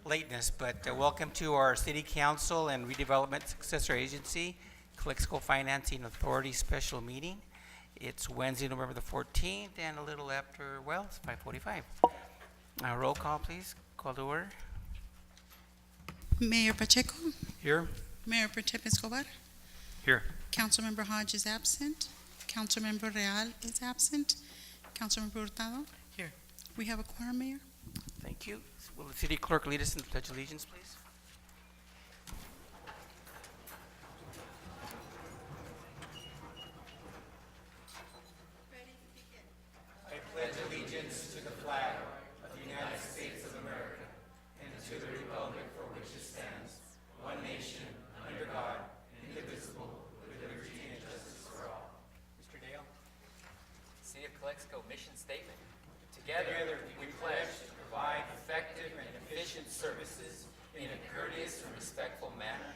lateness, but welcome to our City Council and Redevelopment Successor Agency, Calexico Financing Authority Special Meeting. It's Wednesday, November the 14th, and a little after, well, it's 5:45. Roll call, please. Call to order. Mayor Pacheco, Here. Mayor Pro Tem Escobar, Here. Councilmember Hodge is absent, Councilmember Real is absent, Councilmember Hurtado. Here. We have a quorum, Mayor. Thank you. Will the city clerk lead us in the Pledge of Allegiance, please? I pledge allegiance to the flag of the United States of America and to the republic for which it stands, one nation, under God, indivisible, with liberty and justice for all. Mr. Dale? City of Calexico mission statement. Together, we pledge to provide effective and efficient services in a courteous and respectful manner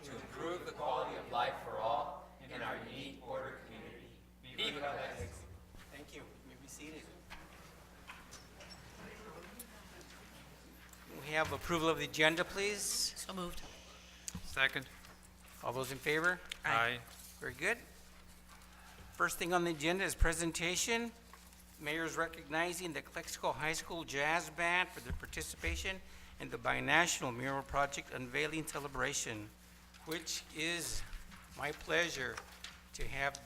to improve the quality of life for all in our unique border community. Viva Calexico! Thank you. You may be seated. We have approval of the agenda, please. So moved. Second. All those in favor? Aye. Very good. First thing on the agenda is presentation. Mayor is recognizing the Calexico High School Jazz Band for their participation in the binational mural project unveiling celebration, which is my pleasure to have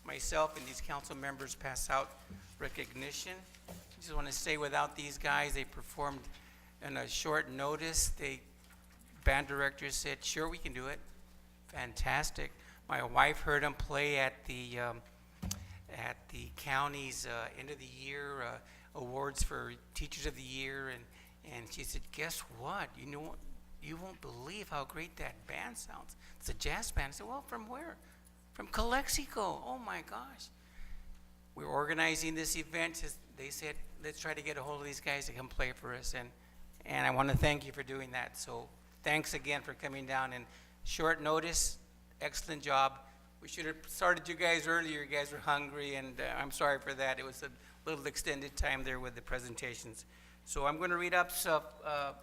myself and these council members pass out recognition. I just want to say, without these guys, they performed in a short notice. The band director said, sure, we can do it. Fantastic. My wife heard them play at the county's end of the year awards for Teachers of the Year, and she said, guess what? You know, you won't believe how great that band sounds. It's a jazz band. I said, well, from where? From Calexico. Oh my gosh. We're organizing this event. They said, let's try to get a hold of these guys to come play for us, and I want to thank you for doing that. So thanks again for coming down in short notice. Excellent job. We should have started you guys earlier. You guys were hungry, and I'm sorry for that. It was a little extended time there with the presentations. So I'm going to read up stuff.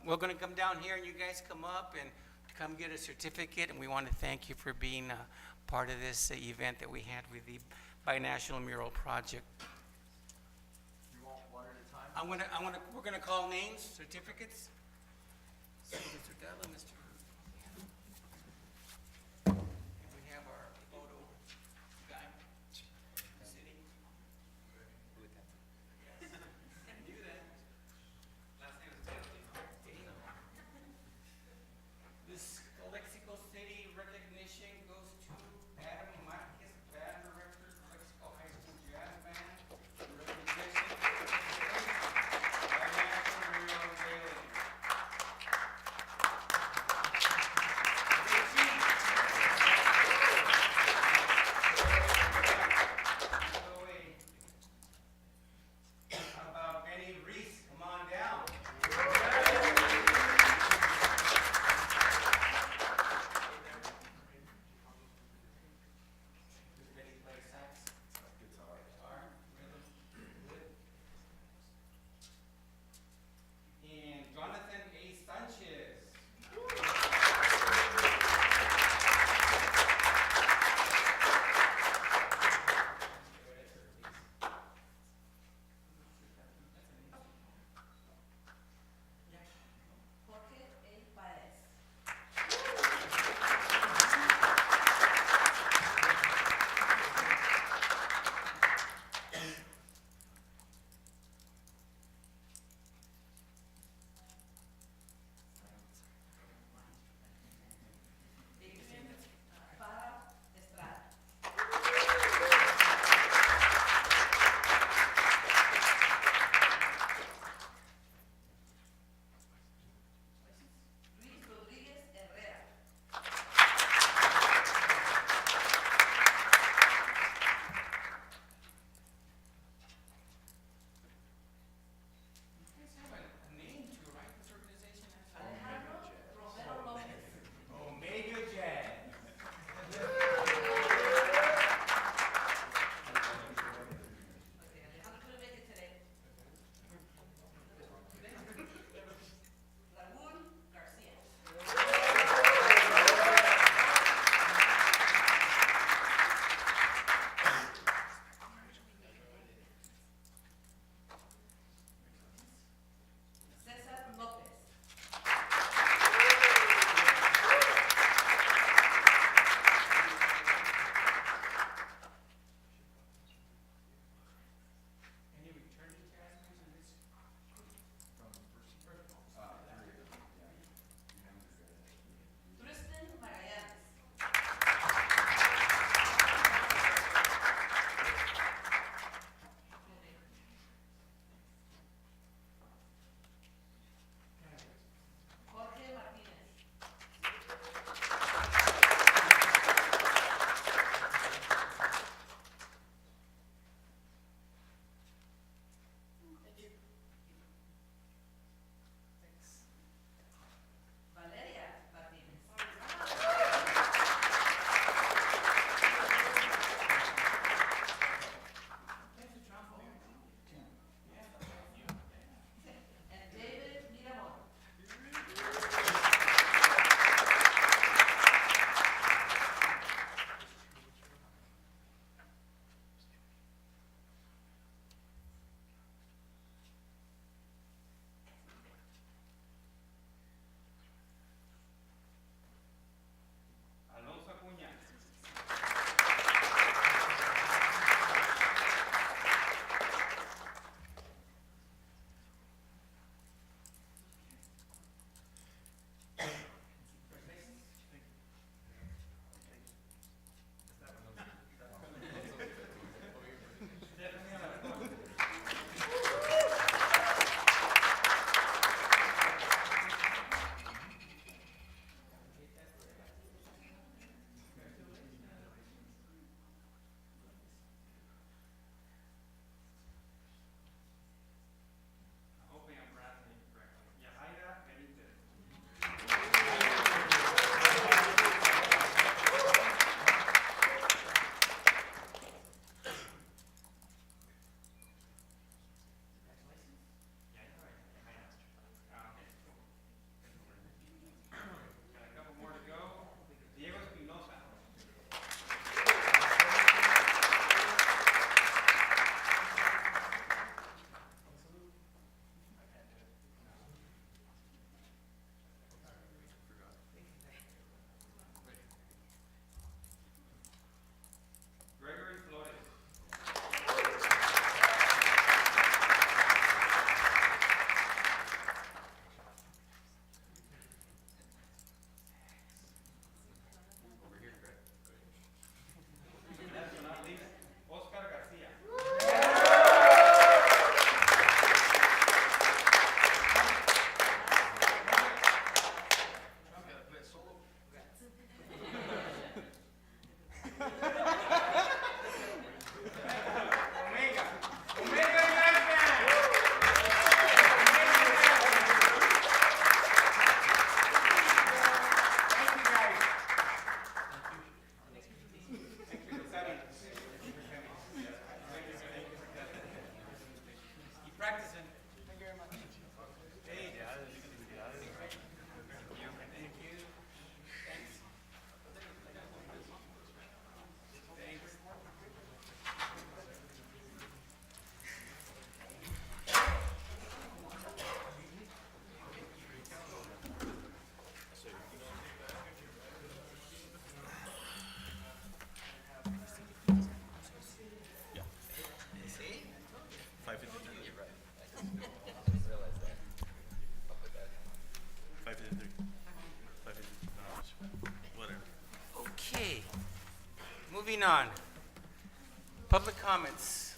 We're going to come down here, and you guys come up and come get a certificate, and we want to thank you for being part of this event that we had with the Binational Mural Project. You want one at a time? We're going to call names, certificates. So Mr. Della, Mr. And we have our photo guy. City. Do that. Last name is Dale. This Calexico City recognition goes to Adam Marquez, band director, Calexico High School Jazz Band. Recognition for participation by National Mural Unveiling. Moving on. Public comments.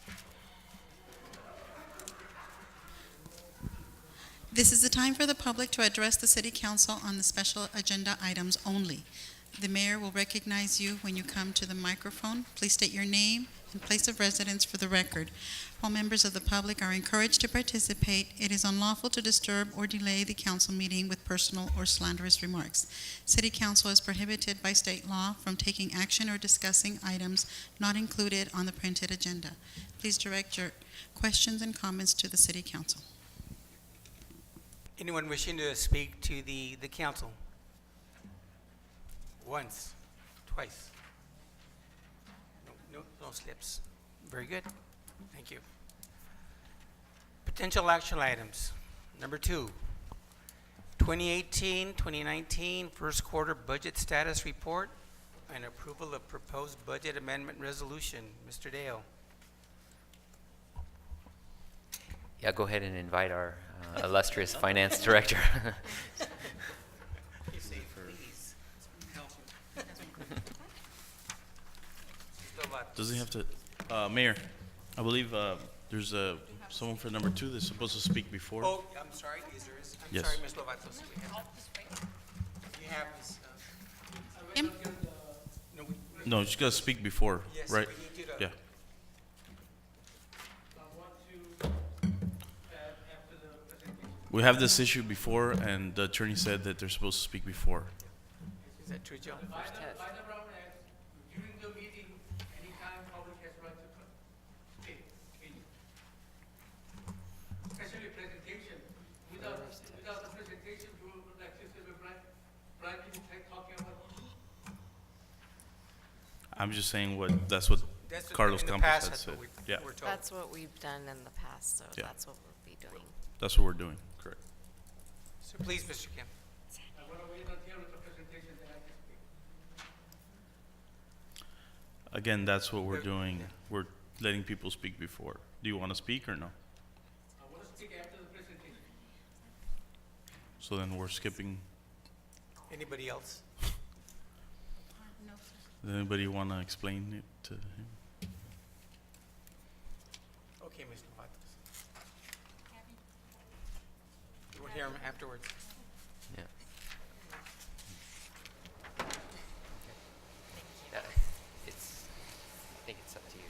This is the time for the public to address the City Council on the special agenda items only. The mayor will recognize you when you come to the microphone. Please state your name and place of residence for the record. All members of the public are encouraged to participate. It is unlawful to disturb or delay the council meeting with personal or slanderous remarks. City Council is prohibited by state law from taking action or discussing items not included on the printed agenda. Please direct your questions and comments to the City Council. Anyone wishing to speak to the council? Once, twice. No slips. Very good. Thank you. Potential action items. Number 2, 2018-2019 first quarter budget status report and approval of proposed budget amendment resolution. Mr. Dale. Yeah, go ahead and invite our illustrious finance director. You say please. Help. Does he have to, Mayor, I believe there's someone for number 2 that's supposed to speak before. Oh, I'm sorry. I'm Yes. sorry, Ms. Lovatos. You have this. Him? No, No, she's got to speak before, yes, right? we need you to. Yeah. We have this issue before, and the attorney said that they're supposed to speak before. Is that true, Joe? By the Brown Act, during the meeting, anytime public has right to speak, especially presentation. Without the presentation, you will, like Sister Brian, can you take talking about? I'm just saying that's what That's what- Carlos in the Campos past, had that's said. what Yeah, we're told. That's what we've done in the past, so Yeah. that's what we'll be doing. that's what we're doing, correct. So please, Mr. Kim. I'm gonna wait until the presentation, then I can speak. Again, that's what we're doing. We're letting people speak before. Do you want to speak or no? I wanna speak after the presentation. So then we're skipping. Anybody else? Does anybody want to explain it to him? Okay, Ms. Lovatos. You will hear him afterwards. Yeah. Yeah, I think it's up to you.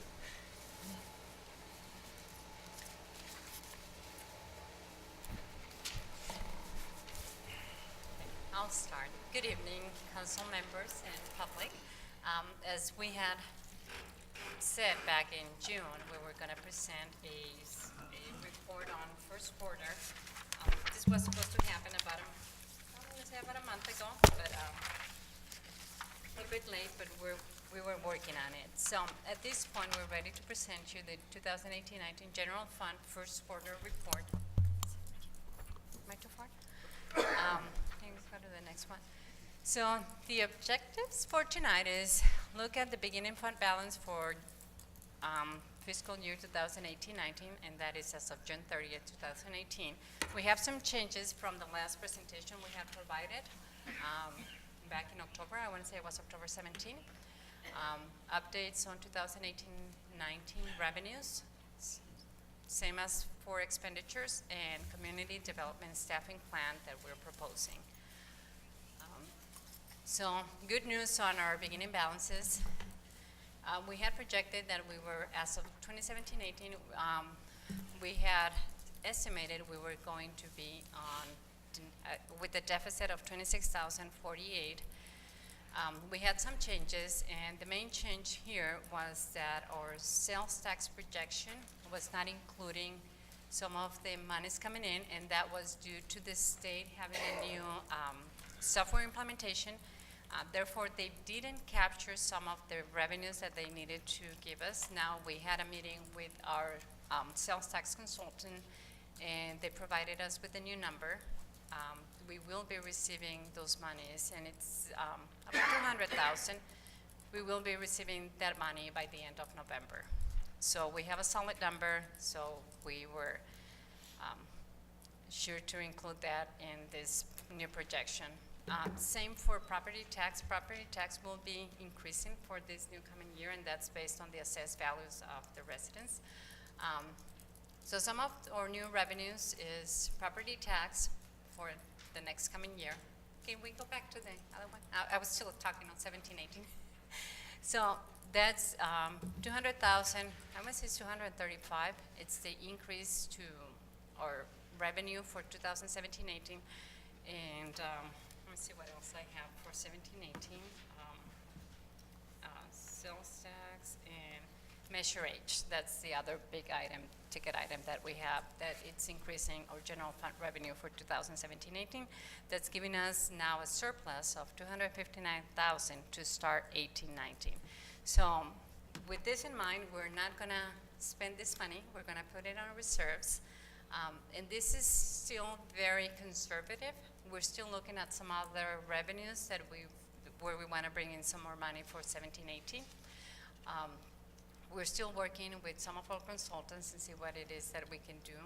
I'll start. Good evening, council members and public. As we had said back in June, we were going to present a report on first quarter. This was supposed to happen about a month ago, but a little bit late, but we were working on it. So at this point, we're ready to present you the 2018-19 General Fund first quarter report. Am I too far? Let's go to the next one. So the objectives for tonight is look at the beginning fund balance for fiscal year 2018-19, and that is as of June 30th, 2018. We have some changes from the last presentation we had provided back in October. I want to say it was October 17. Updates on 2018-19 revenues, same as for expenditures, and community development staffing plan that we're proposing. So good news on our beginning balances. We had projected that we were, as of 2017-18, we had estimated we were going to be on with a deficit of 26,048. We had some changes, and the main change here was that our sales tax projection was not including some of the monies coming in, and that was due to the state having a new software implementation. Therefore, they didn't capture some of the revenues that they needed to give us. Now, we had a meeting with our sales tax consultant, and they provided us with a new number. We will be receiving those monies, and it's about 200,000. We will be receiving that money by the end of November. So we have a solid number, so we were sure to include that in this new projection. Same for property tax. Property tax will be increasing for this new coming year, and that's based on the assessed values of the residents. So some of our new revenues is property tax for the next coming year. Can we go back to the other one? I was still talking on 1718. So that's 200,000, I must say 235. It's the increase to our revenue for 2017-18. And let me see what else I have for 1718. Sales tax and Measure H. That's the other big item, ticket item that we have, that it's increasing our general fund revenue for 2017-18. That's giving us now a surplus of 259,000 to start 18-19. So with this in mind, we're not gonna spend this money. We're gonna put it on reserves. And this is still very conservative. We're still looking at some other revenues that where we want to bring in some more money for 17-18. We're still working with some of our consultants and see what it is that we can do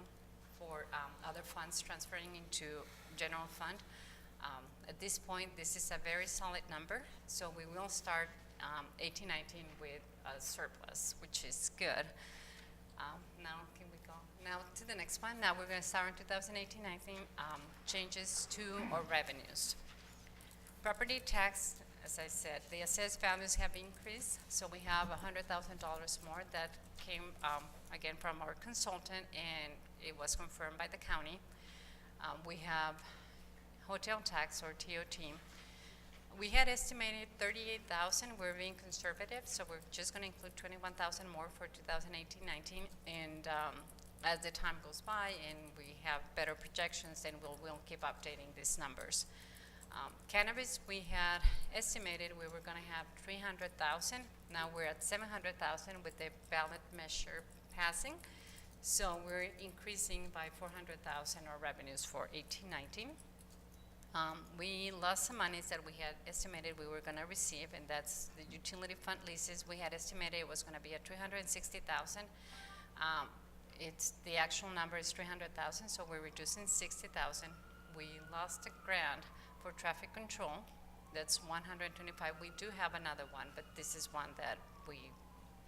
for other funds transferring into general fund. At this point, this is a very solid number, so we will start 18-19 with a surplus, which is good. Now, can we go now to the next one? Now we're going to start in 2018-19, changes to our revenues. Property tax, as I said, the assessed values have increased, so we have $100,000 more that came, again, from our consultant, and it was confirmed by the county. We have hotel tax, or TOT. We had estimated 38,000. We're being conservative, so we're just going to include 21,000 more for 2018-19. And as the time goes by and we have better projections, then we'll keep updating these numbers. Cannabis, we had estimated we were going to have 300,000. Now we're at 700,000 with the ballot measure passing. So we're increasing by 400,000 our revenues for 18-19. We lost some monies that we had estimated we were going to receive, and that's the utility fund leases. We had estimated it was going to be at 360,000. It's the actual number is 300,000, so we're reducing 60,000. We lost a grant for traffic control. That's 125. We do have another one, but this is one that we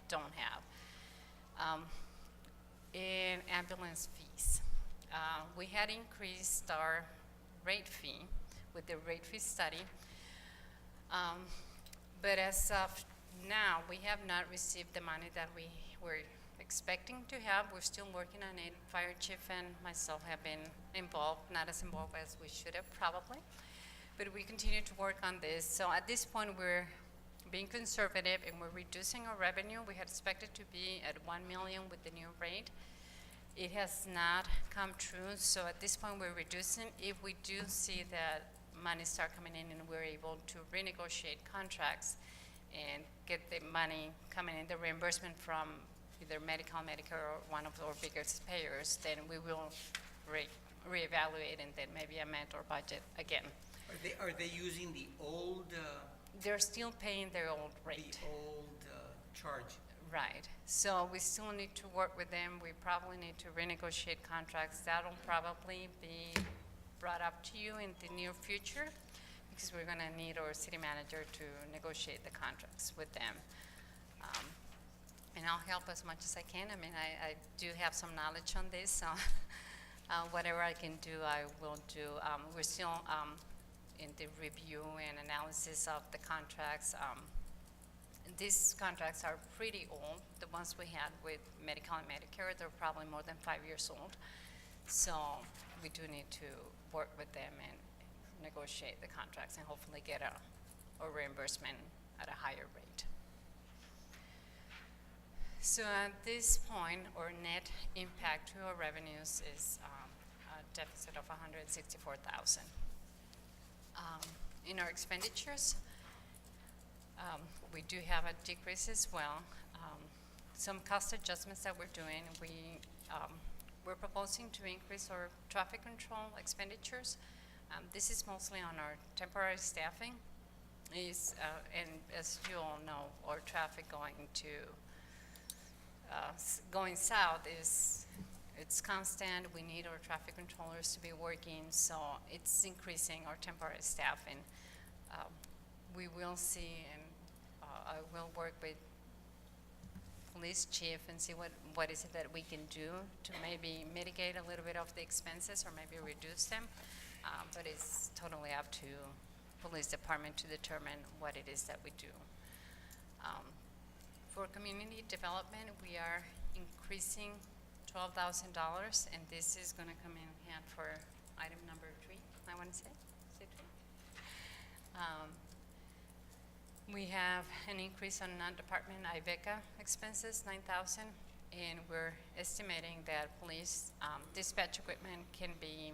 don't have. In ambulance fees, we had increased our rate fee with the rate fee study, but as of now, we have not received the money that we were expecting to have. We're still working on it. Fire chief and myself have been involved, not as involved as we should have probably, but we continue to work on this. So at this point, we're being conservative and we're reducing our revenue. We had expected to be at 1 million with the new rate. It has not come true, so at this point we're reducing. If we do see that money start coming in and we're able to renegotiate contracts and get the money coming in, the reimbursement from either Medical, Medicare, or one of our biggest payers, then we will reevaluate and then maybe amend our budget again. Are they using the old They're still paying their old rate. charge? Right. So we still need to work with them. We probably need to renegotiate contracts. That'll probably be brought up to you in the near future because we're going to need our city manager to negotiate the contracts with them. And I'll help as much as I can. I mean, I do have some knowledge on this, so whatever I can do, I will do. We're still in the review and analysis of the contracts. These contracts are pretty old. The ones we had with Medical and Medicare, they're probably more than 5 years old. So we do need to work with them and negotiate the contracts and hopefully get a reimbursement at a higher rate. So at this point, our net impact to our revenues is a deficit of 164,000. In our expenditures, we do have a decrease as well. Some cost adjustments that we're doing, we're proposing to increase our traffic control expenditures. This is mostly on our temporary staffing. And as you all know, our traffic going south is it's constant. We need our traffic controllers to be working, so it's increasing our temporary staff. And we will see, and I will work with police chief and see what is it that we can do to maybe mitigate a little bit of the expenses or maybe reduce them. But it's totally up to police department to determine what it is that we do. For community development, we are increasing $12,000, and this is going to come in hand for item number 3, I want to say. Is it 3? We have an increase on non-department IVECA expenses, $9,000, and we're estimating that police dispatch equipment can be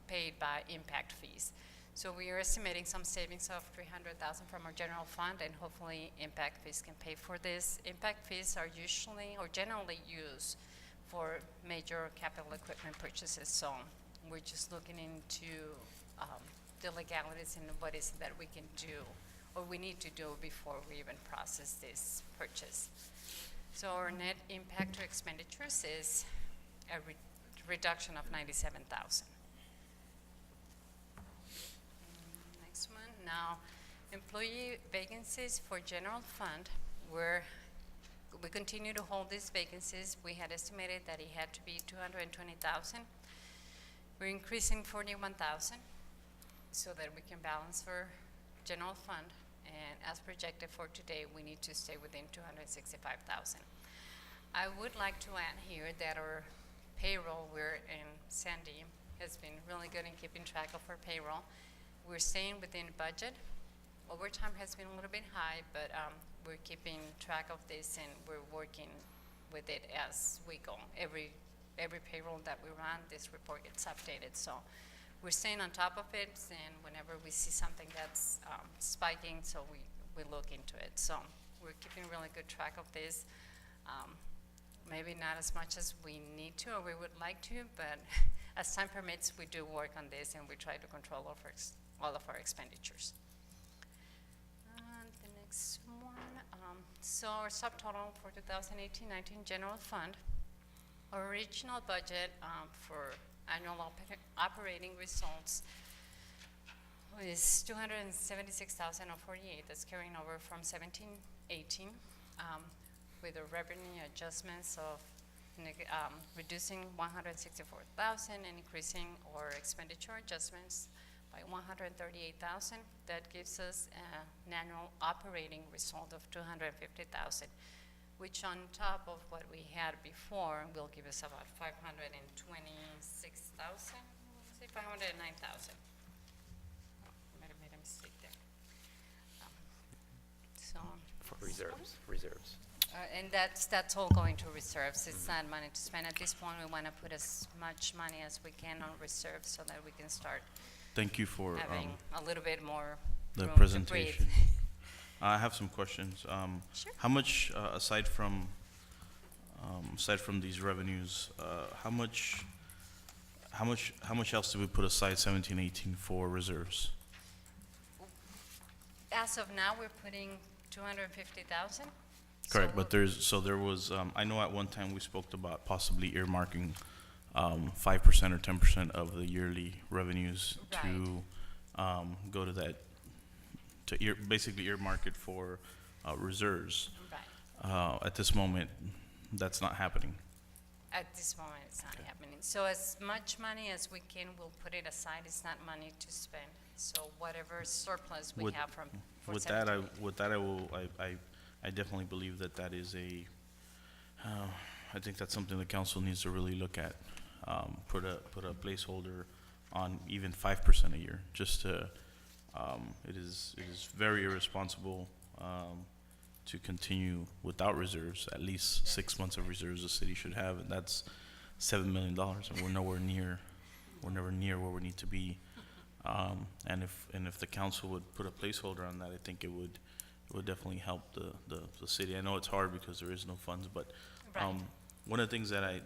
paid by impact fees. So we are estimating some savings of $300,000 from our general fund, and hopefully impact fees can pay for this. Impact fees are usually or generally used for major capital equipment purchases. So we're just looking into the legalities and what is it that we can do or we need to do before we even process this purchase. So our net impact to expenditures is a reduction of $97,000. Next one. Now, employee vacancies for general fund, we continue to hold these vacancies. We had estimated that it had to be 220,000. We're increasing 41,000 so that we can balance for general fund. And as projected for today, we need to stay within 265,000. I would like to add here that our payroll, Sandy has been really good in keeping track of our payroll. We're staying within budget. Overtime has been a little bit high, but we're keeping track of this and we're working with it as we go. Every payroll that we run, this report gets updated. So we're staying on top of it, and whenever we see something that's spiking, so we look into it. So we're keeping really good track of this. Maybe not as much as we need to or we would like to, but as time permits, we do work on this and we try to control all of our expenditures. The next one, so our subtotal for 2018-19 general fund, our original budget for annual operating results is $276,048. That's carrying over from 17-18 with the revenue adjustments of reducing 164,000 and increasing our expenditure adjustments by 138,000. That gives us an annual operating result of 250,000, which on top of what we had before will give us about 526,000. 509,000. Might have made a mistake there. For reserves. And that's all going to reserves. It's not money to spend at this point. We want to put as much money as we can on reserves so that we can start Thank you for having a little bit more the room presentation. to breathe. I have some questions. Sure. How much, aside from these revenues, how much else did we put aside 17-18 for reserves? As of now, we're putting 250,000. Correct, but there was, I know at one time we spoke about possibly earmarking 5% or 10% of the yearly revenues to go to that, basically earmark it for reserves. Right. At this moment, that's not happening. At this moment, it's not happening. So as much money as we can, we'll put it aside. It's not money to spend. So whatever surplus we With- have from for With 17. that, I definitely believe that is I think that's something the council needs to really look at. Put a placeholder on even 5% a year, just to, it is very irresponsible, to continue without reserves. At least 6 months of reserves the city should have, and that's $7 million, and we're nowhere near where we need to be. And if the council would put a placeholder on that, I think it would definitely help the city. I know it's hard because there is no funds, but Right. one of the things that I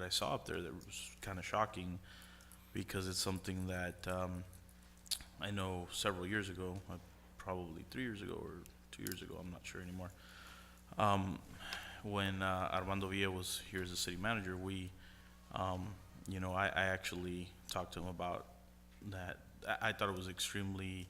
saw up there that was kind of shocking, because it's something that I know several years ago, probably 3 years ago or 2 years ago, I'm not sure anymore. when Armando Villa was here as the city manager, we, I actually talked to him about that. I thought it was extremely,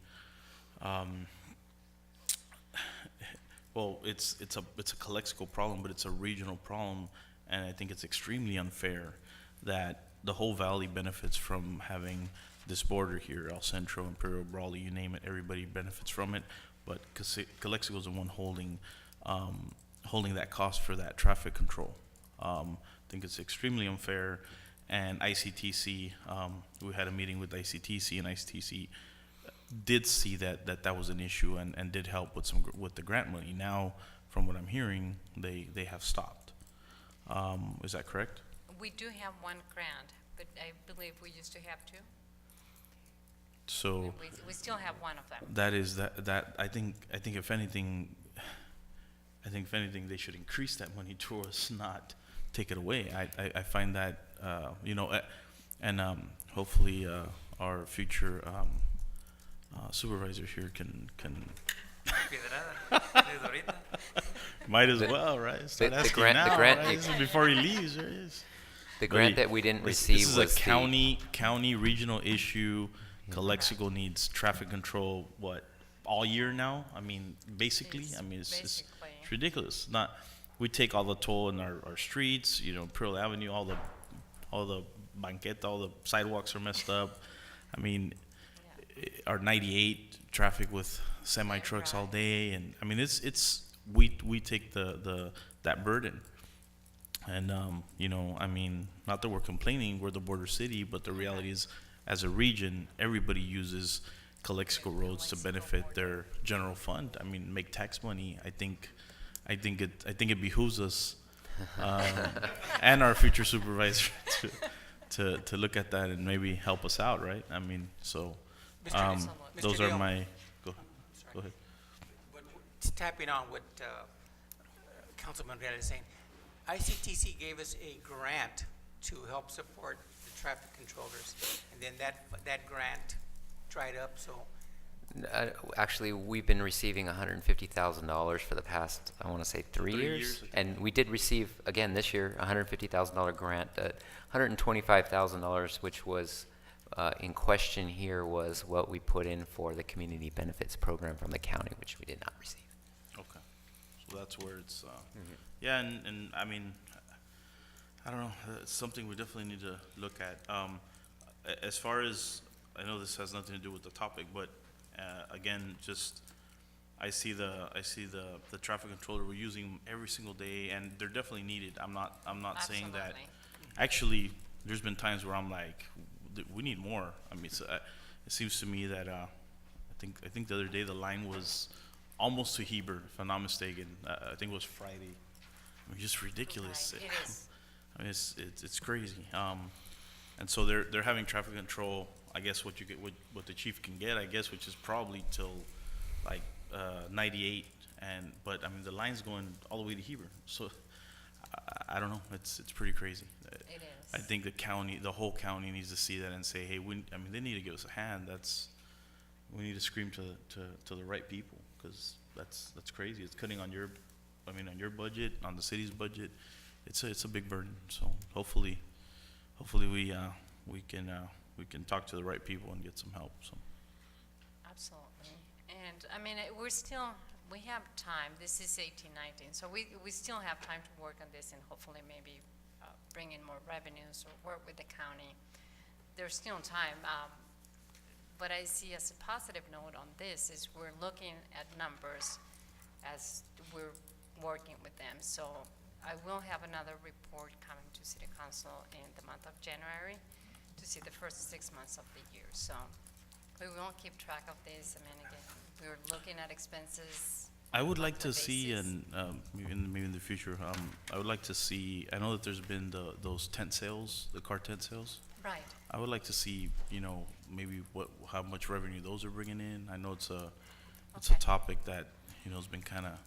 well, it's a Calexico problem, but it's a regional problem, and I think it's extremely unfair that the whole valley benefits from having this border here, El Centro, Imperial, Brawley, you name it, everybody benefits from it, but Calexico is the one holding that cost for that traffic control. I think it's extremely unfair, and ICTC, we had a meeting with ICTC, and ICTC did see that was an issue and did help with the grant money. Now, from what I'm hearing, they have stopped. Is that correct? We do have one grant, but I believe we used to have two. So We still have one of them. that is that I think if anything, they should increase that money to us, not take it away. I find that and hopefully our future supervisor here can might as well, right? Start The asking grant- the now, grant- right? This is before he leaves, right? The But grant that we didn't this receive is was a county regional issue. Calexico needs traffic control, all year now? I mean, basically, It's it's basically. it's ridiculous. We take all the toll in our streets, Pearl Avenue, all the banqueta, all the sidewalks are messed up. I mean, our 98 traffic with semi trucks all Right. day, and I mean, we take that burden. And, I mean, not that we're complaining, we're the border city, but the reality is, as a region, everybody uses Calexico roads to benefit their general fund. I mean, make tax money. I think it behooves us, and our future supervisor to look at that and maybe help us out, right? I mean, so, Mr. those Dale. are my, Sorry. go ahead. Tapping on what Councilman Real is saying, ICTC gave us a grant to help support the traffic controllers, and then that grant dried up, so Actually, we've been receiving $150,000 for the past, I want to say, 3 3 years. years, I think. And we did receive, again, this year, a $150,000 grant. $125,000, which was in question here, was what we put in for the community benefits program from the county, which we did not receive. Okay, so that's where it's, yeah, and I mean, I don't know, it's something we definitely need to look at. As far as, I know this has nothing to do with the topic, but, again, just, I see the traffic controller we're using every single day, and they're definitely needed. I'm not saying that. Absolutely. Actually, there's been times where I'm like, we need more. I mean, it seems to me that, I think the other day the line was almost to Heber, if I'm not mistaken. I think it was Friday. I mean, just ridiculous. Right, it is. I mean, it's crazy. And so they're having traffic control. I guess what you get, what the chief can get, I guess, which is probably till like 98. But I mean, the line's going all the way to Heber. So I don't know. It's pretty crazy. It is. I think the whole county needs to see that and say, hey, they need to give us a hand. We need to scream to the right people, because that's crazy. It's cutting on your budget, on the city's budget. It's a big burden. So hopefully we can talk to the right people and get some help. So Absolutely. And, I mean, we have time. This is 18-19, so we still have time to work on this and hopefully maybe bring in more revenues or work with the county. There's still time. What I see as a positive note on this is we're looking at numbers as we're working with them. So I will have another report coming to City Council in the month of January to see the first 6 months of the year. So we will keep track of this. I mean, again, we're looking at expenses. I would like to monthly see, basis. and maybe in the future, I would like to see. I know that there's been those tent sales, the car tent sales. Right. I would like to see, maybe how much revenue those are bringing in. I know it's a Okay. topic that has been kind of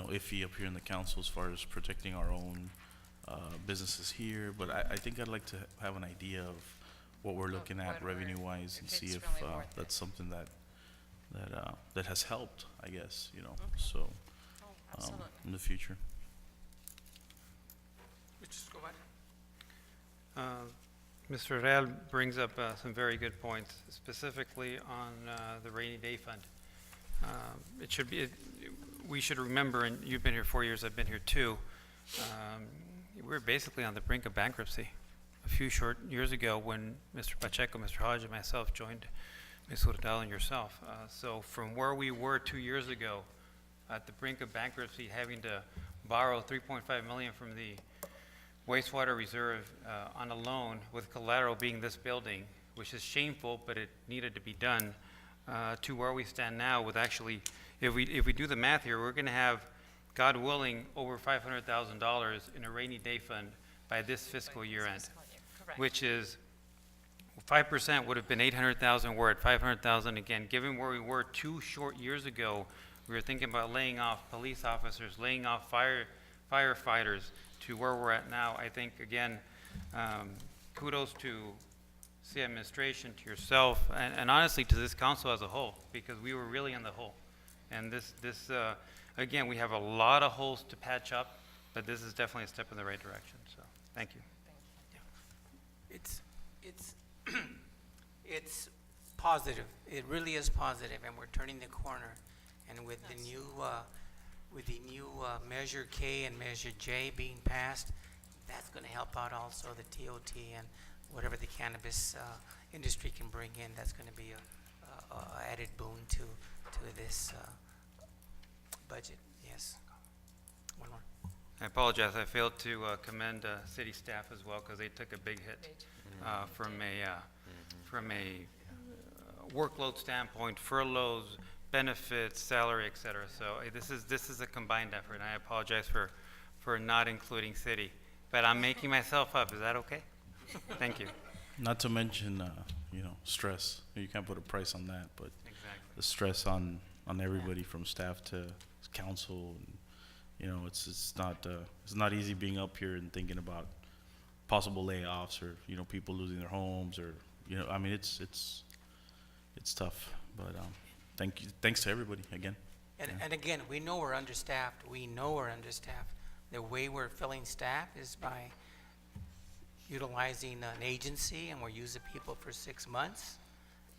iffy up here in the council as far as protecting our own businesses here. But I think I'd like to have an idea of what we're looking at what we're- revenue wise, and if see it's if really worth that's it. something that has helped, I guess. Okay. So Oh, absolutely. in the future. Mr. Real brings up some very good points, specifically on the rainy day fund. It should be, we should remember, and you've been here 4 years, I've been here 2, we're basically on the brink of bankruptcy. A few short years ago when Mr. Pacheco, Mr. Hodge, and myself joined Ms. Hurtado and yourself. So from where we were 2 years ago, at the brink of bankruptcy, having to borrow $3.5 million from the wastewater reserve on a loan with collateral being this building, which is shameful, but it needed to be done, to where we stand now with actually, if we do the math here, we're going to have, God willing, over $500,000 in a rainy day fund by this fiscal year end, Correct. which is 5% would have been 800,000. We're at 500,000 again. Given where we were 2 short years ago, we were thinking about laying off police officers, laying off firefighters, to where we're at now. I think, again, kudos to city administration, to yourself, and honestly to this council as a whole, because we were really in the hole. And this again, we have a lot of holes to patch up, but this is definitely a step in the right direction. So, thank you. It's it's positive. It really is positive, and we're turning the corner. And with the new Measure K and Measure J being passed, that's going to help out also the TOT and whatever the cannabis industry can bring in. That's going to be a added boon to this budget. Yes. One more. I apologize. I failed to commend city staff as well, because they took a big hit from a workload standpoint, furloughs, benefits, salary, et cetera. So this is a combined effort, and I apologize for not including city. But I'm making myself up. Is that okay? Thank you. Not to mention, stress. You can't put a price on that, but Exactly. the stress on everybody from staff to council, and, it's not easy being up here and thinking about possible layoffs or people losing their homes or it's tough. But thanks to everybody again. And again, we know we're understaffed. The way we're filling staff is by utilizing an agency, and we're using people for 6 months,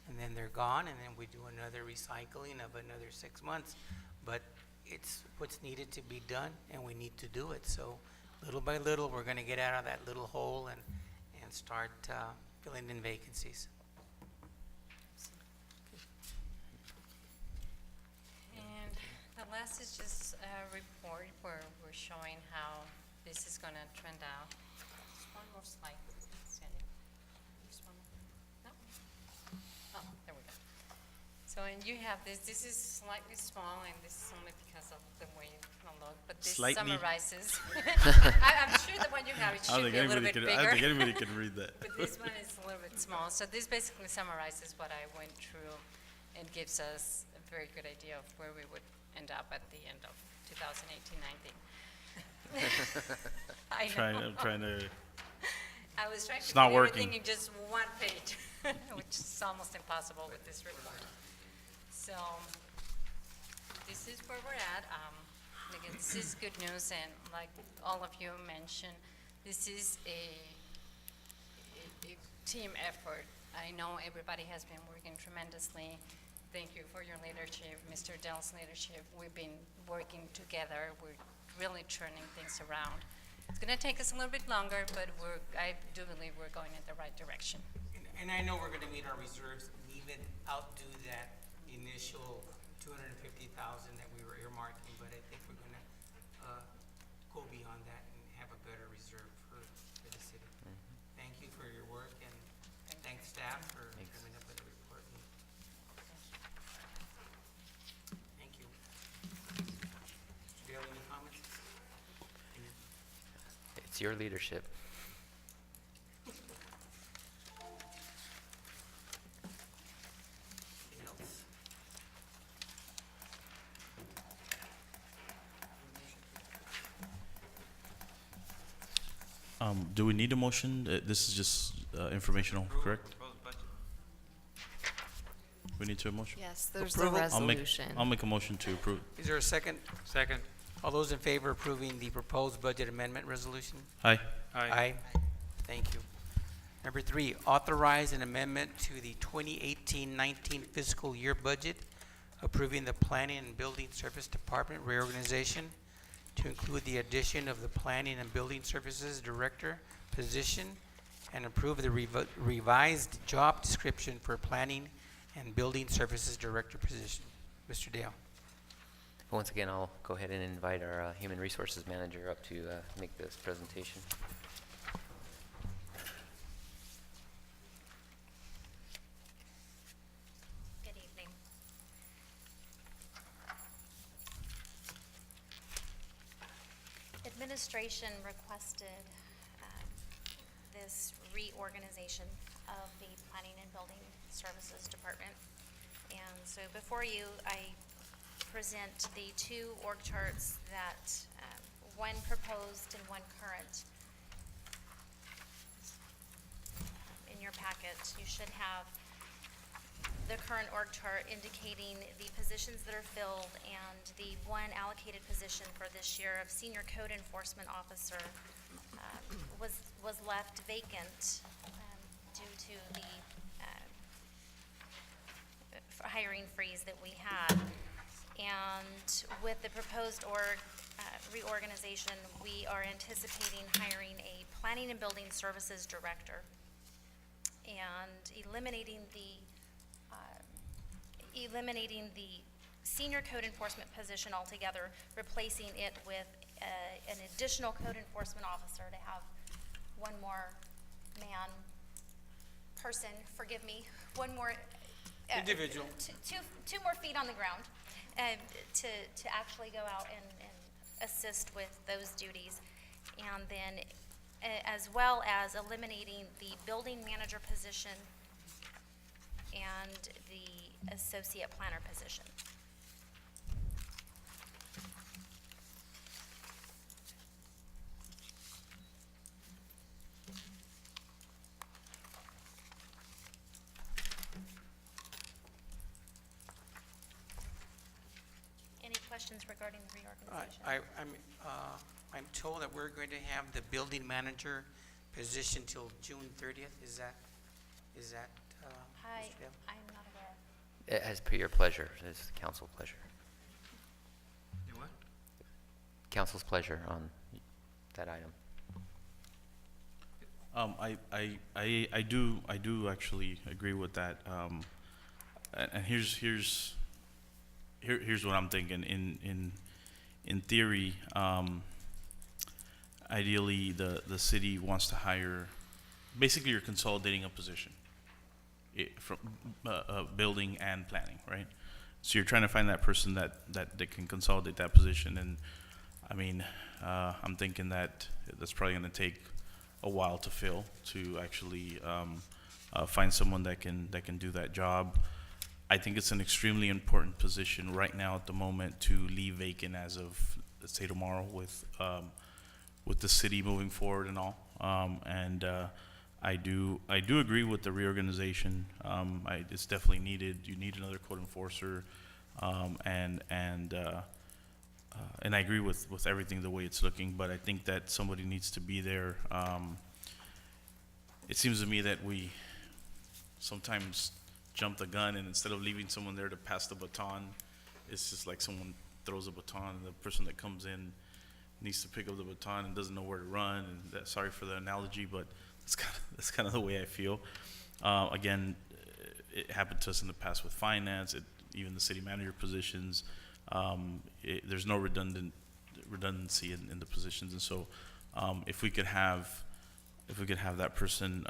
and then they're gone, and then we do another recycling of another 6 months. But it's what's needed to be done, and we need to do it. So little by little, we're going to get out of that little hole and start filling in vacancies. And the last is just a report where we're showing how this is going to trend out. Just one more slide, Sandy. Just one more. No? Oh, there we go. So, and you have this is slightly small, and this is only because of the way it will look, but this Slightly? summarizes. I'm sure the one you have, it should be a little bit bigger. I don't think anybody can read that. But this one is a little bit small. So this basically summarizes what I went through and gives us a very good idea of where we would end up at the end of 2018-19. I know. I'm trying to. I was trying It's to not put everything working. in just one page, which is almost impossible with this report. So this is where we're at. Again, this is good news, and like all of you mentioned, this is a team effort. I know everybody has been working tremendously. Thank you for your leadership, Mr. Dell's leadership. We've been working together. We're really turning things around. It's going to take us a little bit longer, but I do believe we're going in the right direction. And I know we're going to meet our reserves and even outdo that initial 250,000 that we were earmarking, but I think we're going to go beyond that and have a better reserve for the city. Thank you for your work, and thanks staff for coming up with a report. Thank you. Do you have any comments? It's your leadership. Anything else? Do we need a motion? This is just informational, correct? We need to a motion? Yes, there's Approval? the resolution. I'll make a motion to approve. Is there a second? Second. All those in favor of approving the proposed budget amendment resolution? Aye. Aye. Thank you. Number 3, authorize an amendment to the 2018-19 fiscal year budget, approving the Planning and Building Service Department reorganization to include the addition of the Planning and Building Services Director position and approve the revised job description for Planning and Building Services Director position. Mr. Dale. Once again, I'll go ahead and invite our Human Resources Manager up to make this presentation. Good evening. Administration requested this reorganization of the Planning and Building Services Department. And so before you, I present the two org charts that, one proposed and one current. In your packet, you should have the current org chart indicating the positions that are filled and the one allocated position for this year of Senior Code Enforcement Officer was left vacant due to the hiring freeze that we had. And with the proposed reorganization, we are anticipating hiring a Planning and Building Services Director and eliminating the Senior Code Enforcement position altogether, replacing it with an additional Code Enforcement Officer to have one more one more Individual. Two more feet on the ground to actually go out and assist with those duties. And then as well as eliminating the building manager position and the associate planner position. Any questions regarding the reorganization? I'm told that we're going to have the building manager position till June 30th. Is that, Mr. Dale? I'm not aware. As per your pleasure, it's council pleasure. You what? Council's pleasure on that item. I do actually agree with that. And here's what I'm thinking. In theory, ideally the city wants to hire. Basically, you're consolidating a position from building and planning, right? So you're trying to find that person that can consolidate that position. And I mean, I'm thinking that that's probably going to take a while to fill, to actually find someone that can do that job. I think it's an extremely important position right now at the moment to leave vacant as of, let's say, tomorrow with the city moving forward and all. I do agree with the reorganization. It's definitely needed. You need another code enforcer, and I agree with everything the way it's looking. But I think that somebody needs to be there. It seems to me that we sometimes jump the gun, and instead of leaving someone there to pass the baton, it's just like someone throws a baton, and the person that comes in needs to pick up the baton and doesn't know where to run. And sorry for the analogy, but that's kind of the way I feel. Again, it happened to us in the past with finance, even the city manager positions. There's no redundancy in the positions, and so if we could have that person,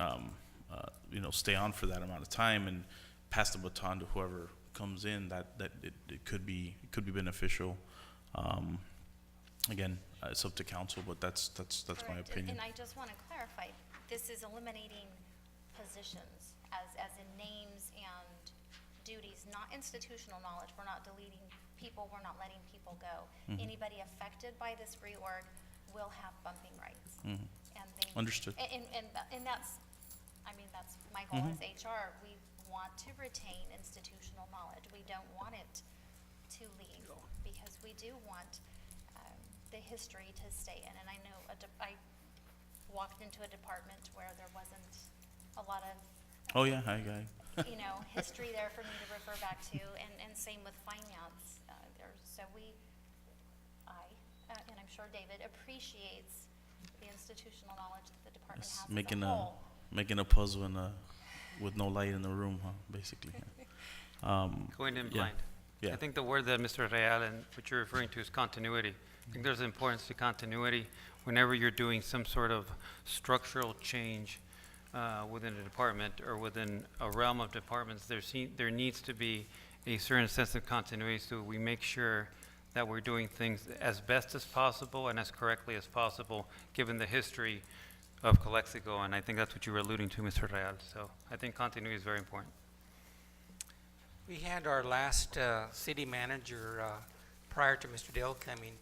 stay on for that amount of time and pass the baton to whoever comes in, that it could be beneficial. Again, it's up to council, but that's my Correct. opinion. And I just want to clarify, this is eliminating positions as in names and duties, not institutional knowledge. We're not deleting people, we're not letting people go. Anybody affected by this reorg will have bumping rights. And they, Understood. And that's my goal as HR. We want to retain institutional knowledge. We don't want it to leave because we do want the history to stay in. And I know I walked into a department where there wasn't a lot of, Oh, yeah, hi, guy. history there for me to refer back to, and same with finance. So and I'm sure David appreciates the institutional knowledge that the department It's has making as a a, whole. making a puzzle with no light in the room, huh, basically. Going in Yeah. blind. Yeah. I think the word that Mr. Real and what you're referring to is continuity. I think there's importance to continuity whenever you're doing some sort of structural change within a department or within a realm of departments. There needs to be a certain sense of continuity so we make sure that we're doing things as best as possible and as correctly as possible, given the history of Calexico, and I think that's what you were alluding to, Mr. Real. So I think continuity is very important. We had our last city manager, prior to Mr. Dale coming,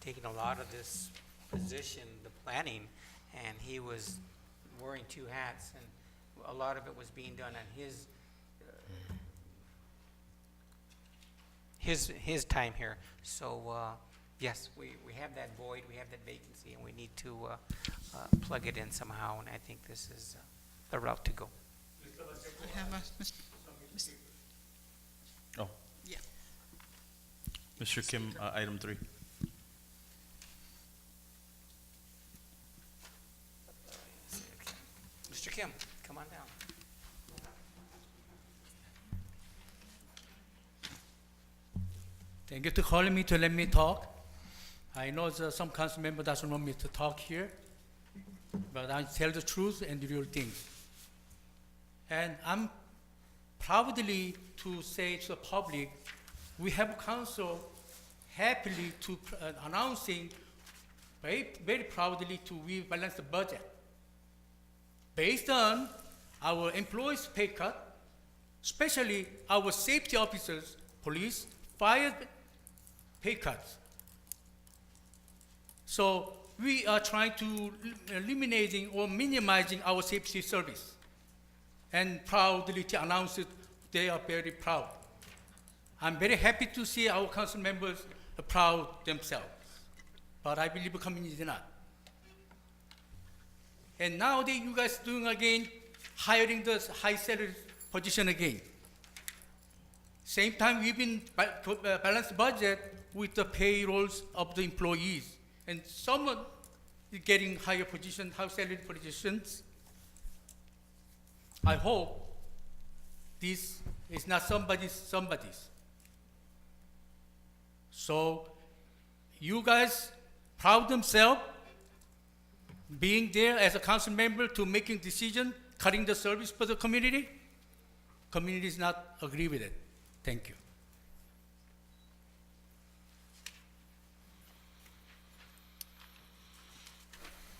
taking a lot of this position, the planning, and he was wearing two hats, and a lot of it was being done on his time here. So, yes, we have that void, we have that vacancy, and we need to plug it in somehow, and I think this is the route to go. I have a, Oh. Yeah. Mr. Kim, item 3. Mr. Kim, come on down. Thank you for calling me to let me talk. I know that some council member doesn't want me to talk here, but I tell the truth and the real things. And I'm proudly to say to the public, we have council happily to announcing very, very proudly to rebalance the budget. Based on our employees' pay cut, especially our safety officers, police, fire pay cuts. So we are trying to eliminating or minimizing our safety service. And proudly to announce it, they are very proud. I'm very happy to see our council members are proud themselves. But I believe the community is not. And nowadays you guys doing again, hiring the high salary position again. Same time we've been balanced budget with the payrolls of the employees. And someone is getting higher position, high salary positions. I hope this is not somebody's. So you guys proud themselves being there as a council member to making decision, cutting the service for the community. Community does not agree with it. Thank you.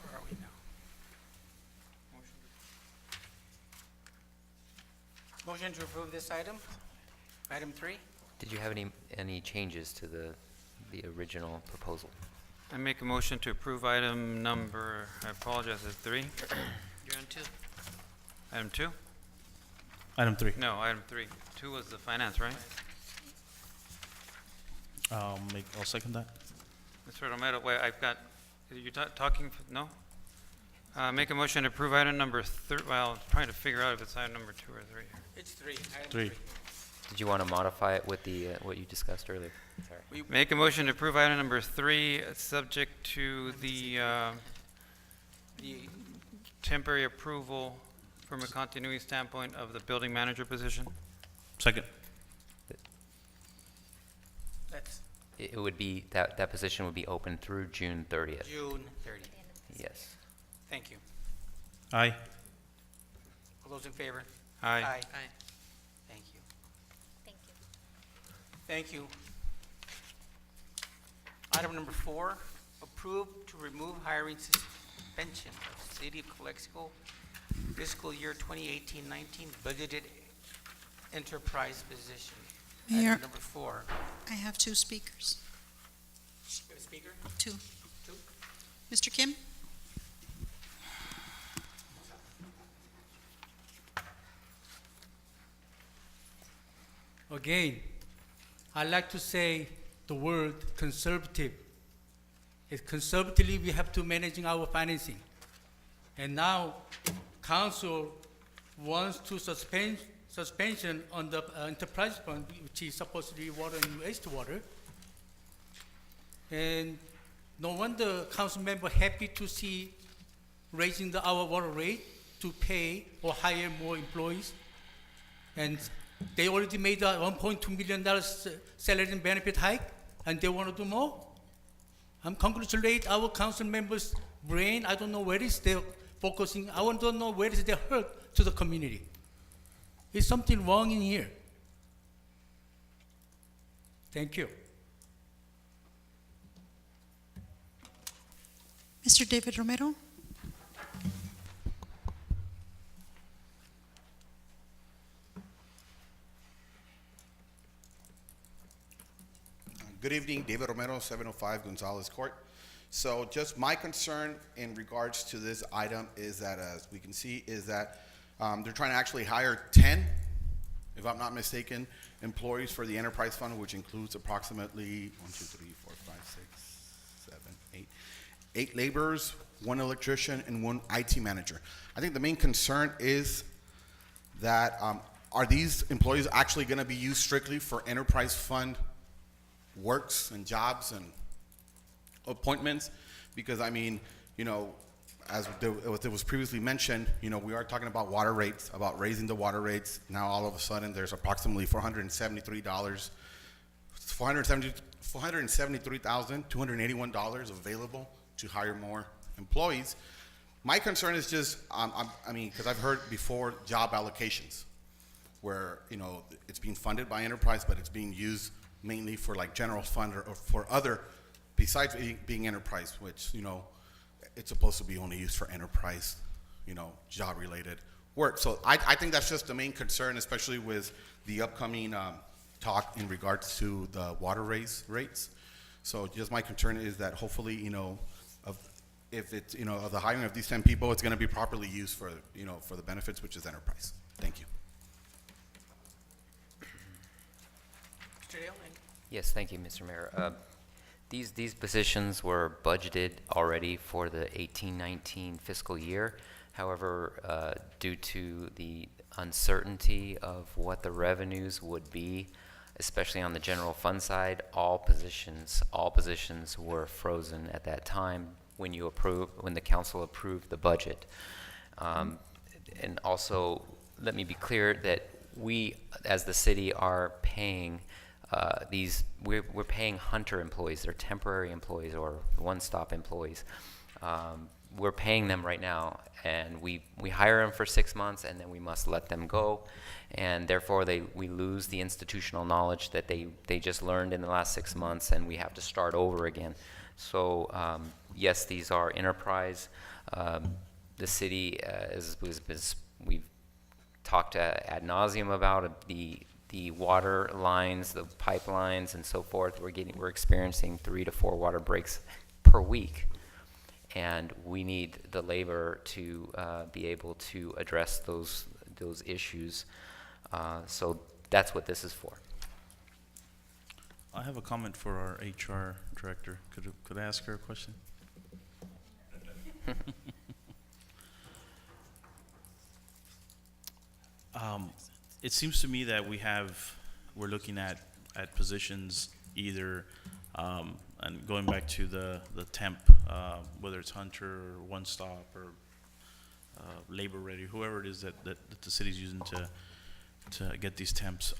Where are we now? Motion to approve this item? Item 3? Did you have any changes to the original proposal? I make a motion to approve item number, I apologize, is 3? You're on 2. Item 2? Item 3. No, item 3. 2 was the finance, right? I'll second that. Mr. Romero, wait, I've got, you talking, no? Make a motion to approve item number 3, well, I'm trying to figure out if it's item number 2 or 3. It's 3. Item 3. Did you want to modify it with the what you discussed earlier? Sorry. Make a motion to approve item number 3, subject to the The temporary approval from a continuity standpoint of the building manager position. Second. That's It would be, that position would be open through June 30th. June 30th. Yes. Thank you. Aye. All those in favor? Aye. Thank you. Thank you. Thank you. Item number 4, approve to remove hiring suspension of City of Calexico fiscal year 2018-19 budgeted enterprise position. Mayor. Item number 4. I have 2 speakers. You have a speaker? 2. 2? Mr. Kim? Again, I like to say the word conservative. It's conservatively we have to managing our financing. And now council wants to suspension on the enterprise fund, which is supposed to be water and wastewater. And no wonder council member happy to see raising our water rate to pay or hire more employees. And they already made a $1.2 million salary and benefit hike, and they want to do more. I'm congratulate our council members' brain. I don't know where is they focusing. I want to know where is their hurt to the community. Is something wrong in here? Thank you. Mr. David Romero? Good evening, David Romero, 705 Gonzalez Court. So just my concern in regards to this item is that, as we can see, is that they're trying to actually hire 10, if I'm not mistaken, employees for the enterprise fund, which includes approximately 8 laborers, 1 electrician, and 1 IT manager. I think the main concern is that are these employees actually going to be used strictly for enterprise fund works and jobs and appointments? Because I mean, you know, as it was previously mentioned, you know, we are talking about water rates, about raising the water rates. Now all of a sudden there's approximately $473,281 available to hire more employees. My concern is just, I mean, because I've heard before job allocations where, you know, it's being funded by enterprise, but it's being used mainly for like general fund or for other, besides being enterprise, which, you know, it's supposed to be only used for enterprise, you know, job related work. So I think that's just the main concern, especially with the upcoming talk in regards to the water rates. So just my concern is that hopefully, you know, if it's, you know, of the hiring of these 10 people, it's going to be properly used for, you know, for the benefits, which is enterprise. Thank you. Mr. Dale, Yes, thank you, Mr. Mayor. These positions were budgeted already for the 18-19 fiscal year. However, due to the uncertainty of what the revenues would be, especially on the general fund side, all positions were frozen at that time when the council approved the budget. And also, let me be clear that we, as the city, are paying we're paying Hunter employees. They're temporary employees or one-stop employees. We're paying them right now, and we hire them for 6 months, and then we must let them go, and therefore we lose the institutional knowledge that they just learned in the last 6 months, and we have to start over again. So yes, these are enterprise. The city, as we've talked ad nauseum about the water lines, the pipelines, and so forth. We're experiencing 3 to 4 water breaks per week, and we need the labor to be able to address those issues. So that's what this is for. I have a comment for our HR director. Could I ask her a question? It seems to me that we're looking at positions either, and going back to the temp, whether it's Hunter or One Stop or Labor Ready, whoever it is that the city's using to get these temps.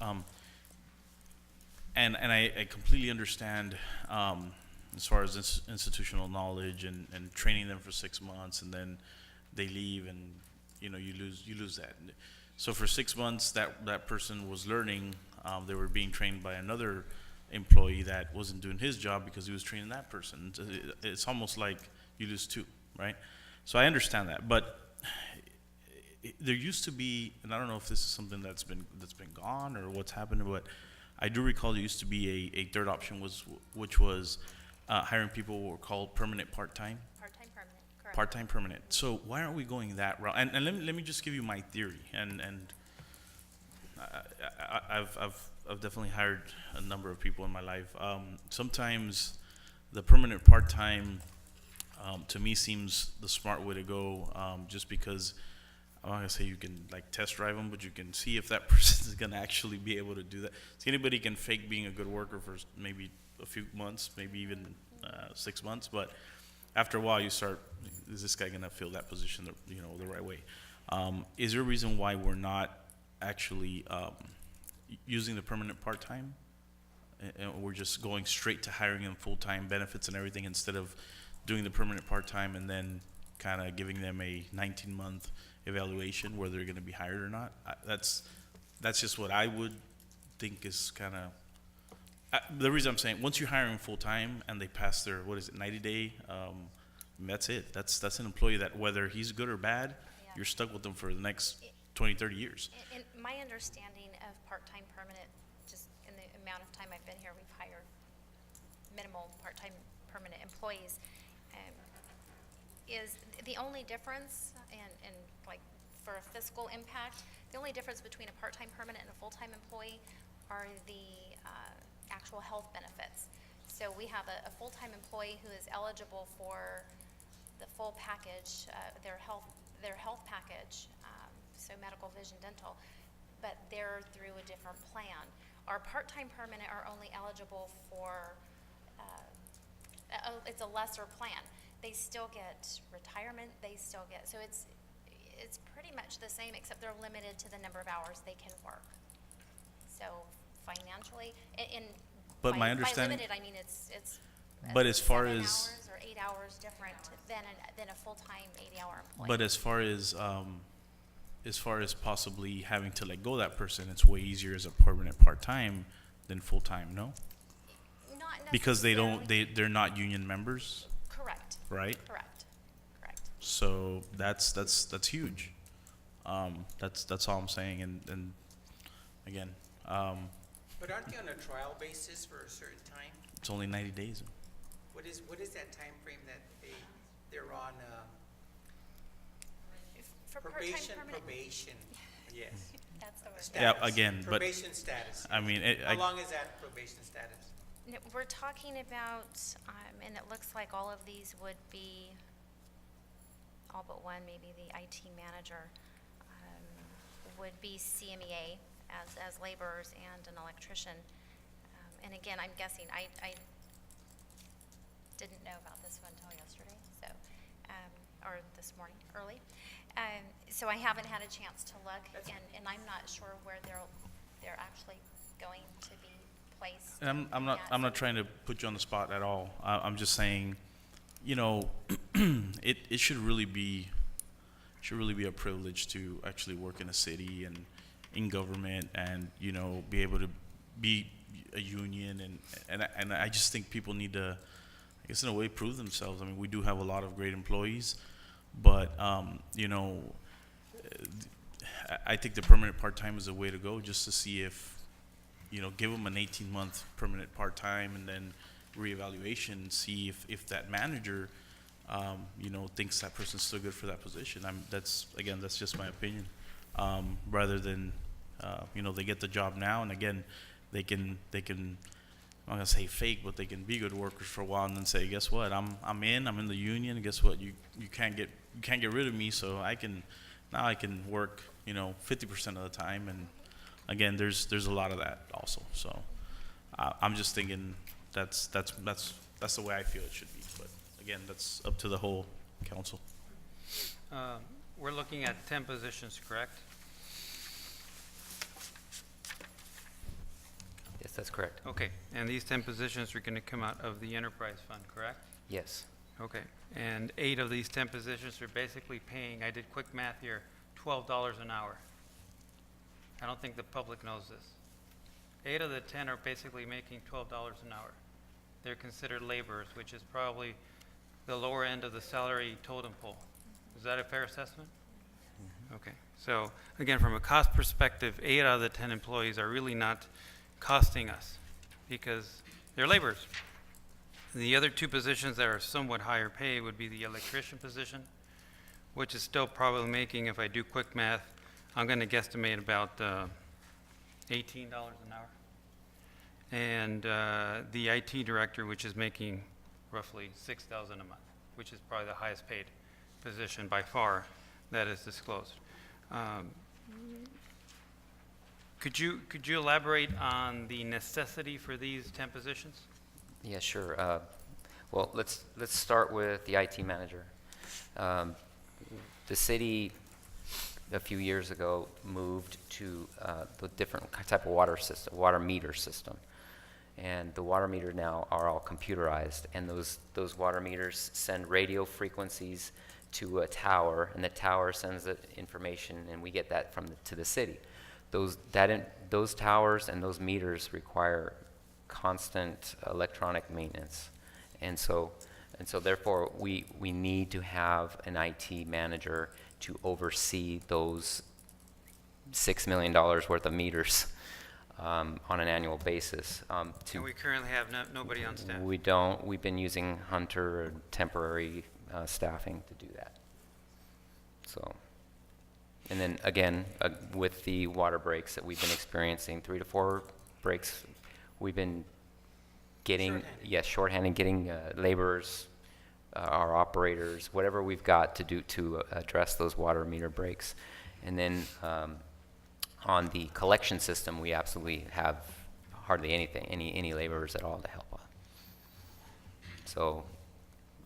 And I completely understand as far as institutional knowledge and training them for 6 months, and then they leave, and you know, you lose that. So for 6 months, that person was learning. They were being trained by another employee that wasn't doing his job because he was training that person. It's almost like you lose 2, right? So I understand that, but there used to be, and I don't know if this is something that's been gone or what's happened, but I do recall there used to be a third option, which was hiring people who were called permanent part-time. Part-time permanent, correct. Part-time permanent. So why aren't we going that route? And let me just give you my theory. And I've definitely hired a number of people in my life. Sometimes the permanent part-time to me seems the smart way to go, just because I'm not gonna say you can like test drive them, but you can see if that person is gonna actually be able to do that. See, anybody can fake being a good worker for maybe a few months, maybe even 6 months, but after a while you start, is this guy gonna fill that position the right way? Is there a reason why we're not actually using the permanent part-time? And we're just going straight to hiring them full-time, benefits and everything, instead of doing the permanent part-time and then kind of giving them a 19-month evaluation where they're going to be hired or not. That's just what I would think is kind of the reason I'm saying. Once you hire them full-time and they pass their 90-day, that's it. That's an employee that whether he's good or bad, Yeah. you're stuck with them for the next 20, 30 years. In my understanding of part-time permanent, just in the amount of time I've been here, we've hired minimal part-time permanent employees. Is the only difference, and like for a fiscal impact, the only difference between a part-time permanent and a full-time employee are the actual health benefits. So we have a full-time employee who is eligible for the full package, their health package, so medical, vision, dental, but they're through a different plan. Our part-time permanent are only eligible for, it's a lesser plan. They still get retirement, they still get, so it's pretty much the same, except they're limited to the number of hours they can work. So financially, But by my understanding- limited, I mean it's But as far 7 as- hours or 8 hours different than a full-time 80-hour employee. But as far as possibly having to let go of that person, it's way easier as a permanent part-time than full-time, no? Not Because necessarily. they're not union members, Correct, right? correct. So that's huge. That's all I'm saying. And again, But aren't they on a trial basis for a certain time? it's only 90 days. What is that time frame that they're on For part-time permanent, probation? Yes. that's the word. Yeah, Status. again, but Probation status. I mean, How long is that probation status? No, we're talking about, and it looks like all of these would be, all but one, maybe the IT manager, would be CMEA as laborers and an electrician. And again, I'm guessing, I didn't know about this one until yesterday, so, or this morning, early. So I haven't had a chance to look, and I'm not sure where they're actually going to be placed. And I'm yet. not trying to put you on the spot at all. I'm just saying, it should really be a privilege to actually work in a city and in government and be able to be a union and I just think people need to, I guess in a way, prove themselves. I mean, we do have a lot of great employees, but I think the permanent part-time is a way to go, just to see if give them an 18-month permanent part-time and then reevaluation and see if that manager thinks that person's still good for that position. That's just my opinion. Rather than they get the job now, and again they can I'm not gonna say fake, but they can be good workers for a while and then say, guess what, I'm in the union, and guess what, you can't get rid of me, so I can work 50% of the time. And again, there's a lot of that also. So I'm just thinking that's the way I feel it should be. But again, that's up to the whole council. We're looking at 10 positions, correct? Yes, that's correct. Okay, and these 10 positions are going to come out of the enterprise fund, correct? Yes. Okay, and 8 of these 10 positions are basically paying, I did quick math here, $12 an hour. I don't think the public knows this. 8 of the 10 are basically making $12 an hour. They're considered laborers, which is probably the lower end of the salary totem pole. Is that a fair assessment? Okay, so again, from a cost perspective, 8 out of the 10 employees are really not costing us because they're laborers. The other 2 positions that are somewhat higher pay would be the electrician position, which is still probably making, if I do quick math, I'm going to guesstimate about $18 an hour. And the IT director, which is making roughly $6,000 a month, which is probably the highest paid position by far that is disclosed. Could you elaborate on the necessity for these 10 positions? Yeah, sure. Well, let's start with the IT manager. The city a few years ago moved to the different type of water meter system, and the water meters now are all computerized, and those water meters send radio frequencies to a tower, and the tower sends the information, and we get that to the city. Those towers and those meters require constant electronic maintenance, and so therefore we need to have an IT manager to oversee those $6 million worth of meters on an annual basis. And we currently have nobody on staff. We don't. We've been using Hunter temporary staffing to do that. So, and then again, with the water breaks that we've been experiencing, 3 to 4 breaks, we've been getting, shorthanding, getting laborers, our operators, whatever we've got to do to address those water meter breaks. And then on the collection system, we absolutely have hardly anything, any laborers at all to help us. So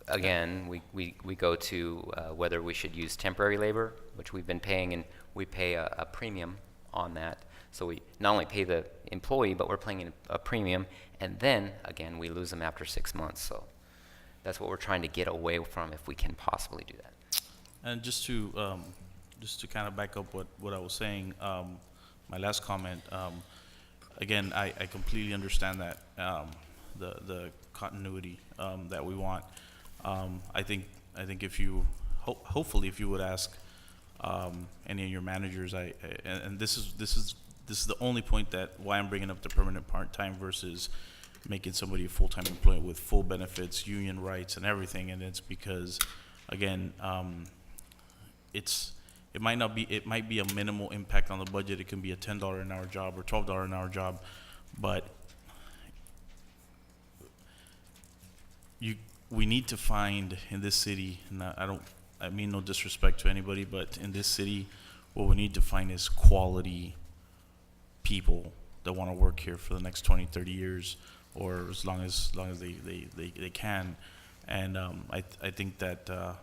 again, we go to whether we should use temporary labor, which we've been paying, and we pay a premium on that. So we not only pay the employee, but we're paying a premium, and then again, we lose them after 6 months. So that's what we're trying to get away from if we can possibly do that. And just to kind of back up what I was saying, my last comment, again, I completely understand that, the continuity that we want. I think if you, hopefully if you would ask any of your managers, and this is the only point that why I'm bringing up the permanent part-time versus making somebody a full-time employee with full benefits, union rights, and everything. And it's because, again, it might be a minimal impact on the budget. It can be a $10 an hour job or $12 an hour job, but we need to find in this city, and I mean no disrespect to anybody, but in this city, what we need to find is quality people that want to work here for the next 20, 30 years, or as long as they can. And I think that I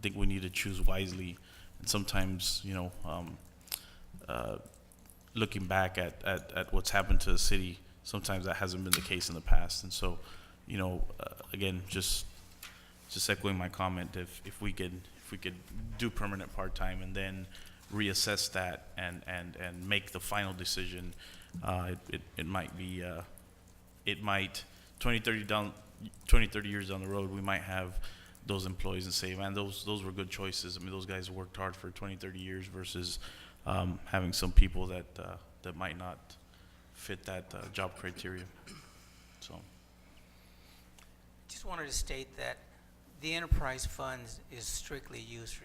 think we need to choose wisely. And sometimes, looking back at what's happened to the city, sometimes that hasn't been the case in the past. And so, again, just echoing my comment, if we could do permanent part-time and then reassess that and make the final decision, it might be, 20, 30 years down the road, we might have those employees and say, man, those were good choices. I mean, those guys worked hard for 20, 30 years versus having some people that might not fit that job criteria. So, Just wanted to state that the enterprise funds is strictly used for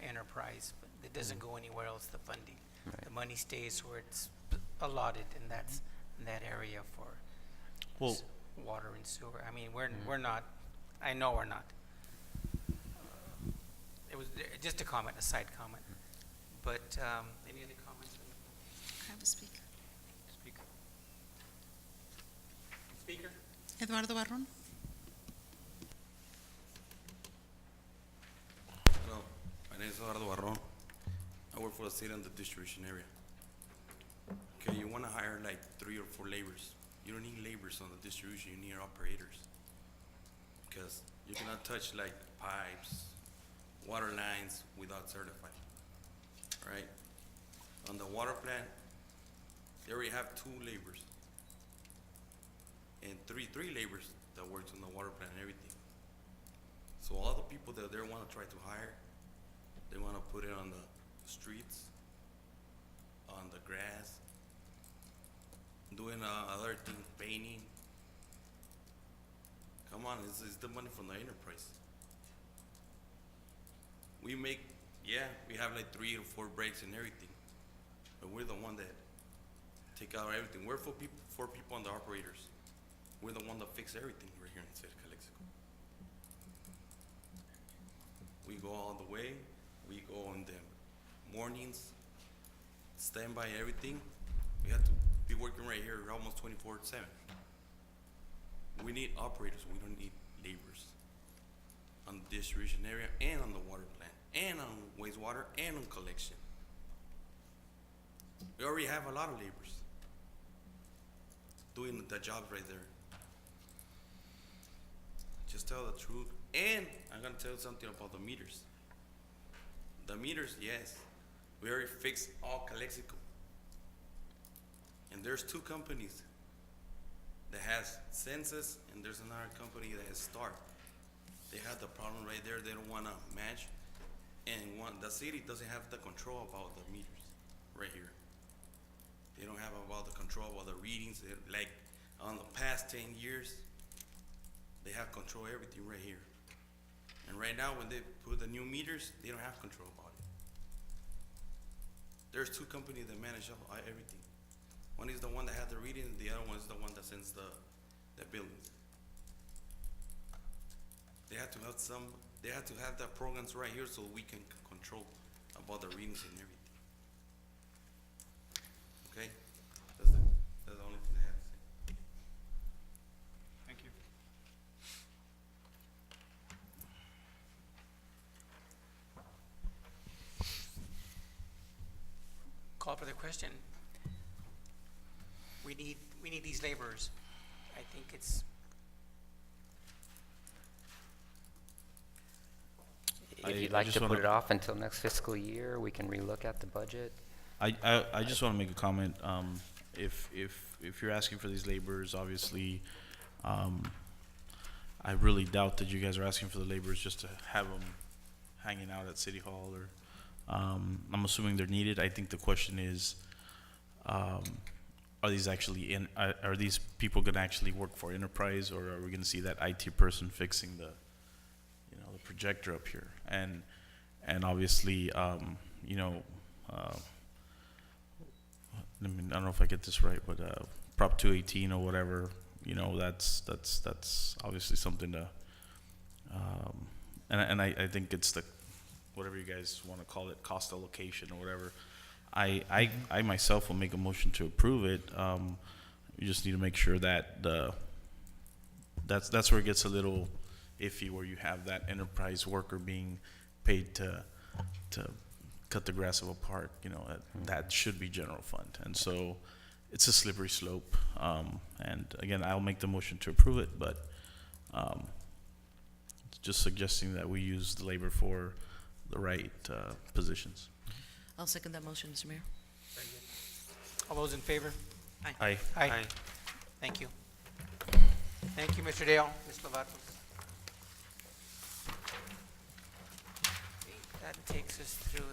enterprise. It doesn't go anywhere else, the funding. Right. The money stays where it's allotted, and that's in that area for Well, water and sewer. I mean, we're not, I know we're not. It was just a comment, a side comment. But any other comments? I have a speaker. Speaker? Eduardo Barron. Hello, my name is Eduardo Barron. I work for the city in the distribution area. Okay, you want to hire like 3 or 4 laborers. You don't need laborers on the distribution, you need operators. Because you cannot touch like pipes, water lines without certified, right? On the water plant, they already have 2 laborers and three laborers that works on the water plant and everything. So all the people that they want to try to hire, they want to put it on the streets, on the grass, doing other things, painting. Come on, it's the money from the enterprise. We have like 3 or 4 breaks and everything, but we're the one that take out everything. We're 4 people on the operators. We're the one that fix everything right here in the city of Calexico. We go all the way. We go on the mornings, standby, everything. We have to be working right here almost 24/7. We need operators, we don't need laborers on the distribution area and on the water plant and on wastewater and on collection. We already have a lot of laborers doing the jobs right there. Just tell the truth. And I'm gonna tell you something about the meters. The meters, yes, we already fixed all Calexico. And there's two companies that has Census, and there's another company that has Star. They have the problem right there. They don't want to match, and the city doesn't have the control about the meters right here. They don't have about the control about the readings. Like on the past 10 years, they have control everything right here. And right now, when they put the new meters, they don't have control about it. There's two companies that manage everything. One is the one that has the reading, and the other one is the one that sends the billings. They have to have the programs right here so we can control about the readings and everything. Okay? That's the only thing I have to say. Thank you. Call for the question. We need these laborers. I think it's, I If you'd like just to put wanna- it off until next fiscal year, we can relook at the budget. I just want to make a comment. If you're asking for these laborers, obviously, I really doubt that you guys are asking for the laborers just to have them hanging out at City Hall or, I'm assuming they're needed. I think the question is, are these actually are these people going to actually work for Enterprise, or are we going to see that IT person fixing the projector up here? And obviously, I don't know if I get this right, but Prop 218 or whatever, that's obviously something to, and I think it's the, whatever you guys want to call it, cost allocation or whatever. I myself will make a motion to approve it. You just need to make sure that that's where it gets a little iffy, where you have that enterprise worker being paid to cut the grass of a park. That should be general fund, and so it's a slippery slope. And again, I'll make the motion to approve it, but just suggesting that we use the labor for the right positions. I'll second that motion, Mr. Mayor. all those in favor? Aye. Aye. Thank you. Thank you, Mr. Dale, Ms. Lovato. That takes us through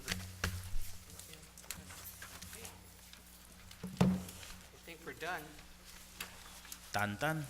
I think we're done. Tan tan.